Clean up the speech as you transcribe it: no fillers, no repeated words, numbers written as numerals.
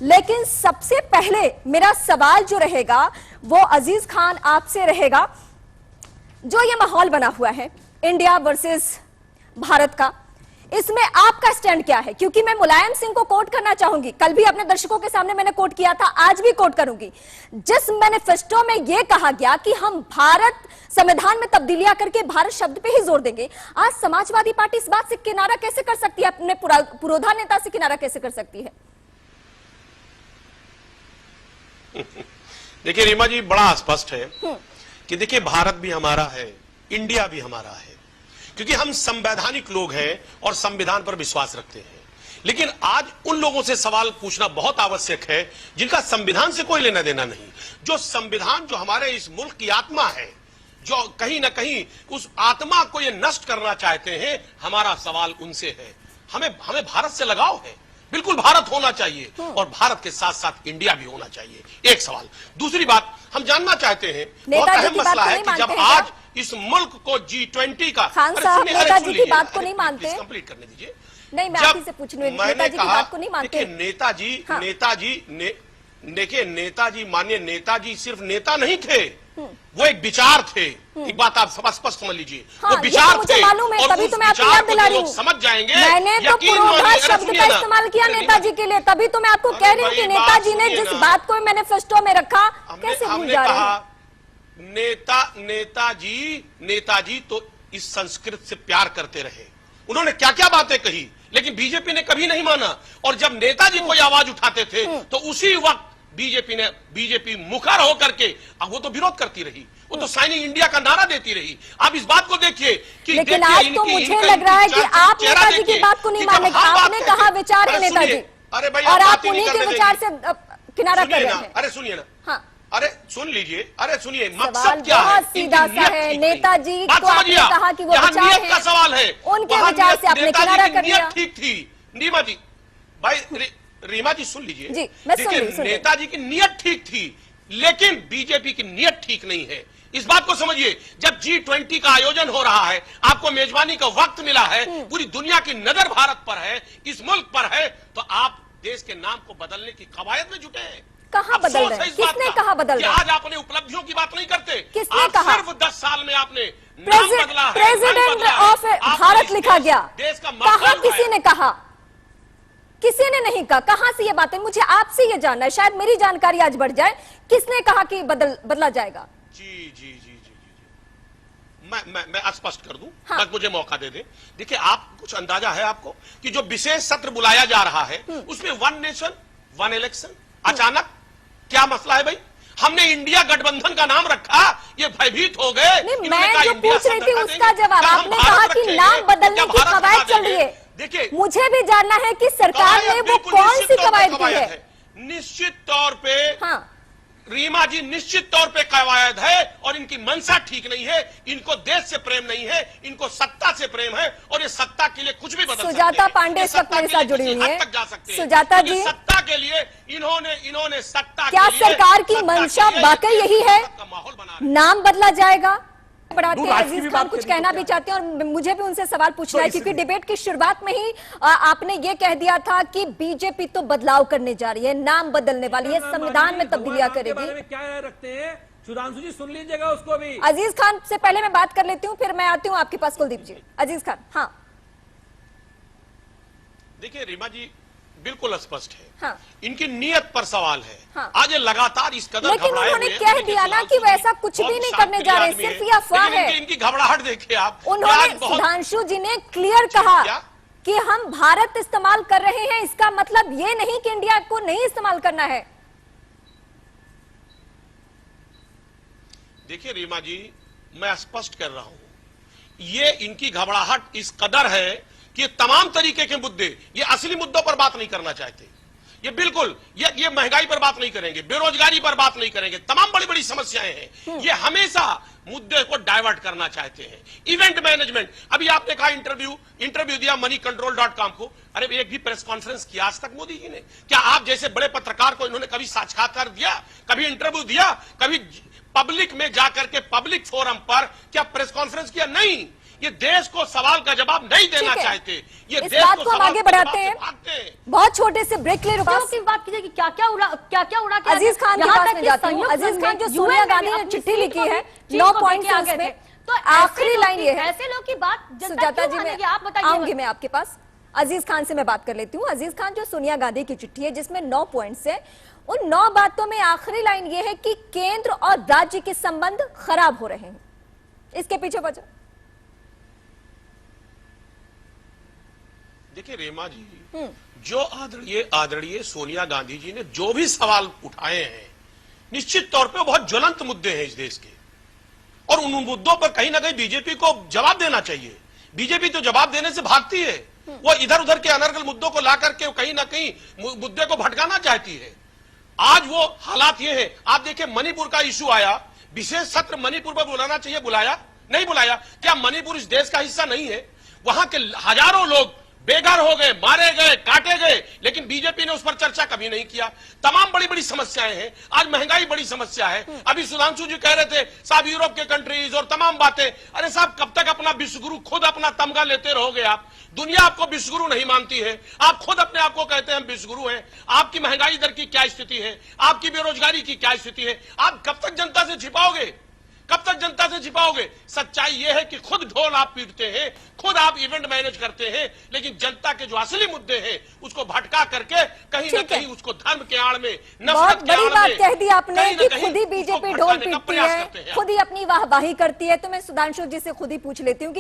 लेकिन सबसे पहले मेरा सवाल जो रहेगा वो अजीज खान आपसे रहेगा। जो ये माहौल बना हुआ है इंडिया वर्सेस भारत का, इसमें आपका स्टैंड क्या है? क्योंकि मैं मुलायम सिंह को कोट करना चाहूंगी, कल भी अपने दर्शकों के सामने मैंने कोट किया था, आज भी कोट करूंगी। जिस मैनिफेस्टो में यह कहा गया कि हम भारत संविधान में तब्दीलियां करके भारत शब्द पे ही जोर देंगे, आज समाजवादी पार्टी इस बात से किनारा कैसे कर सकती है? अपने पुरोधा नेता से किनारा कैसे कर सकती है? देखिए रीमा जी, बड़ा स्पष्ट है कि देखिए भारत भी हमारा है, इंडिया भी हमारा है, क्योंकि हम संवैधानिक लोग हैं और संविधान पर विश्वास रखते हैं। लेकिन आज उन लोगों से सवाल पूछना बहुत आवश्यक है जिनका संविधान से कोई लेना देना नहीं। जो संविधान, जो हमारे इस मुल्क की आत्मा है, जो कहीं ना कहीं उस आत्मा को ये नष्ट करना चाहते हैं, हमारा सवाल उनसे है। हमें भारत से लगाव है, बिल्कुल भारत होना चाहिए और भारत के साथ साथ इंडिया भी होना चाहिए। एक सवाल। दूसरी बात, हम जानना चाहते हैं, बहुत अहम मसला है कि जब आज इस मुल्क को G20 का, खान साहब नेताजी की बात को नहीं मानते, कंप्लीट करने दीजिए। नहीं, मैं आपसे पूछ रही हूं, नेताजी की बात को नहीं मानते। देखिए नेताजी, माननीय नेताजी सिर्फ नेता नहीं थे, वो एक विचार थे। एक बात आप स्पष्ट समझ लीजिए, वो विचार थे। मालूम है, तभी तो मैं आपको याद दिला रही हूँ, समझ जाएंगे। मैंने तो पुरोधा शब्द का इस्तेमाल किया नेताजी के लिए, तभी तो मैं आपको कह रही हूँ कि नेताजी ने जिस बात को मैनिफेस्टो में रखा, कैसे भूल जा रहे हैं? नेताजी तो इस संस्कृत से प्यार करते रहे। उन्होंने क्या क्या बातें कही, लेकिन बीजेपी ने कभी नहीं माना। और जब नेताजी कोई आवाज उठाते थे तो उसी वक्त बीजेपी मुखर होकर के, अब वो तो विरोध करती रही, वो तो साइनिंग इंडिया का नारा देती रही। आप इस बात को देखिए कि लेकिन आज तो मुझे लग रहा है कि आप नेताजी की बात को नहीं मानेंगे। आपने कहा विचार है नेताजी, अरे भाई, और आप उन्हीं के विचार से किनारा कर रहे हैं। अरे सुनिए ना, हाँ, अरे सुन लीजिए, अरे सुनिए, सवाल मकसद क्या है? बहुत सीधा सा है। नेताजी को आपने कहा कि वो विचार का सवाल है, उनके विचार से आपने किनारा कर दिया। ठीक थी रीमा जी, भाई रीमा जी सुन लीजिए जी, मैं सुन रही। नेताजी की नियत ठीक थी, लेकिन बीजेपी की नियत ठीक नहीं है। इस बात को समझिए। जब G20 का आयोजन हो रहा है, आपको मेजबानी का वक्त मिला है, पूरी दुनिया की नजर भारत पर है, इस मुल्क पर है, तो आप देश के नाम को बदलने की कवायद में जुटे हैं। कहां बदल रहे हैं? किसने कहा बदल रहे हैं? आज आपने उपलब्धियों की बात नहीं करते। किसने कहा? सिर्फ 10 साल में आपने नाम बदला है, प्रेसिडेंट ऑफ भारत लिखा गया, देश का कहा किसी ने कहा? किसी ने नहीं कहा। कहां से ये बातें? मुझे आपसे ये जानना है, शायद मेरी जानकारी आज बढ़ जाए। किसने कहा कि बदला जाएगा? जी जी जी जी जी, मैं स्पष्ट कर दूं, हाँ। बस मुझे मौका दे दे। देखिए, आप कुछ अंदाजा है आपको कि जो विशेष सत्र बुलाया जा रहा है उसमें 1 नेशन 1 इलेक्शन, अचानक क्या मसला है भाई? हमने इंडिया गठबंधन का नाम रखा, ये भयभीत हो गए। मैं जो पूछ रही थी उसका जवाब आपने कहा कि नाम बदलने की कवायद चल रही है। देखिए, मुझे भी जानना है कि सरकार ने वो कौन सी कवायद की है? निश्चित तौर पे हाँ, रीमा जी, निश्चित तौर पे कवायद है, और इनकी मंशा ठीक नहीं है। इनको देश से प्रेम नहीं है, इनको सत्ता से प्रेम है, और ये सत्ता के लिए कुछ भी बदल सकते हैं। सुजाता पांडे इस वक्त मेरे साथ जुड़ी हुई है। सुजाता जी, सत्ता के लिए इन्होंने सत्ता, क्या सरकार की मंशा वाकई यही है? नाम बदला जाएगा? अजीज खान कुछ कहना भी चाहते हैं और मुझे भी उनसे सवाल पूछना है, क्योंकि डिबेट की शुरुआत में ही आपने ये कह दिया था कि बीजेपी तो बदलाव करने जा रही है, नाम बदलने वाली है, संविधान में तब्दीलियां करेगी। क्या रखते हैं सुधांशु जी, सुन लीजिएगा उसको भी। अजीज खान से पहले मैं बात कर लेती हूँ, फिर मैं आती हूँ आपके पास कुलदीप जी। अजीज खान। हाँ, देखिए रीमा जी, बिल्कुल स्पष्ट है। हाँ, इनकी नियत पर सवाल है। हाँ, आज ये लगातार इस कदर लेकिन उन्होंने कह दिया ना कि वैसा कुछ भी नहीं करने जा रहे, सिर्फ ये अफवाह है। इनकी घबराहट देखिए आप। उन्होंने, सुधांशु जी ने क्लियर कहा कि हम भारत इस्तेमाल कर रहे हैं, इसका मतलब ये नहीं कि इंडिया को नहीं इस्तेमाल करना है। देखिए रीमा जी, मैं स्पष्ट कर रहा हूं, ये इनकी घबराहट इस कदर है कि ये तमाम तरीके के मुद्दे, ये असली मुद्दों पर बात नहीं करना चाहते। ये बिल्कुल, ये महंगाई पर बात नहीं करेंगे, बेरोजगारी पर बात नहीं करेंगे, तमाम बड़ी बड़ी समस्याएं हैं। ये हमेशा मुद्दे को डाइवर्ट करना चाहते हैं। इवेंट मैनेजमेंट, अभी आपने कहा इंटरव्यू दिया moneycontrol.com को। अरे एक भी प्रेस कॉन्फ्रेंस किया आज तक मोदी जी ने? क्या आप जैसे बड़े पत्रकार को इन्होंने कभी साक्षात्कार दिया, कभी इंटरव्यू दिया, कभी पब्लिक में जाकर के पब्लिक फोरम पर क्या प्रेस कॉन्फ्रेंस किया? नहीं। ये देश को सवाल का जवाब नहीं देना ठीक है। चाहते, ये इस देश बात को को हम सवाल आगे के जवाब बढ़ाते से हैं। भागते हैं। बहुत छोटे से ब्रेक ले रुका की बात कीजिए कि क्या क्या उड़ा के अजीज खान के यहाँ पास तक में कि जाती हूँ। संयुक्त अजीज खान जो में सोनिया UN में गांधी भी ने अपनी चिट्ठी सीट लिखी को है, भी 9 चीन को पॉइंट्स लेके है आगे उसमें। थे। तो आखिरी लाइन ये है, ऐसे लोग की बात जनता सुजाता क्यों जी, मानेगी? मैं आप बताइए। आऊंगी मैं आपके पास। अजीज खान से मैं बात कर लेती हूँ। अजीज खान, जो सोनिया गांधी की चिट्ठी है जिसमें 9 पॉइंट्स है, उन 9 बातों में आखिरी लाइन ये है कि केंद्र और राज्य के संबंध खराब हो रहे हैं। इसके पीछे वजह देखिए रेमा जी, जो आदरणीय सोनिया गांधी जी ने जो भी सवाल उठाए हैं, निश्चित तौर पे बहुत ज्वलंत मुद्दे हैं इस देश के, और उन मुद्दों पर कहीं ना कहीं बीजेपी को जवाब देना चाहिए। बीजेपी तो जवाब देने से भागती है, वो इधर उधर के अनर्गल मुद्दों को ला करके कहीं ना कहीं मुद्दे को भटकाना चाहती है। आज वो हालात ये है, आप देखिए मणिपुर का इशू आया, विशेष सत्र मणिपुर पर बुलाना चाहिए, बुलाया नहीं बुलाया? क्या मणिपुर इस देश का हिस्सा नहीं है? वहां के हजारों लोग बेघर हो गए, मारे गए, काटे गए, लेकिन बीजेपी ने उस पर चर्चा कभी नहीं किया। तमाम बड़ी बड़ी समस्याएं हैं। आज महंगाई बड़ी समस्या है। अभी सुधांशु जी कह रहे थे साहब यूरोप के कंट्रीज और तमाम बातें। अरे साहब, कब तक अपना विश्वगुरु खुद अपना तमगा लेते रहोगे आप? दुनिया आपको विश्वगुरु नहीं मानती है, आप खुद अपने आप को कहते हैं हम विश्वगुरु हैं। आपकी महंगाई दर की क्या स्थिति है? आपकी बेरोजगारी की क्या स्थिति है? आप कब तक जनता से छिपाओगे? कब तक जनता से छिपाओगे? सच्चाई यह है कि खुद ढोल आप पीटते हैं, खुद आप इवेंट मैनेज करते हैं, लेकिन जनता के जो असली मुद्दे हैं उसको भटका करके कहीं ना कहीं उसको धर्म के आड़ में, बहुत नफरत के बड़ी आड़ बात में कह दी आपने कहीं ना कि कहीं खुद ही उसको बीजेपी ढोल भटकाने का पीटती प्रयास है, करते हैं। खुद ही अपनी वाहवाही करती है। तो मैं सुधांशु जी से खुद ही पूछ लेती हूँ कि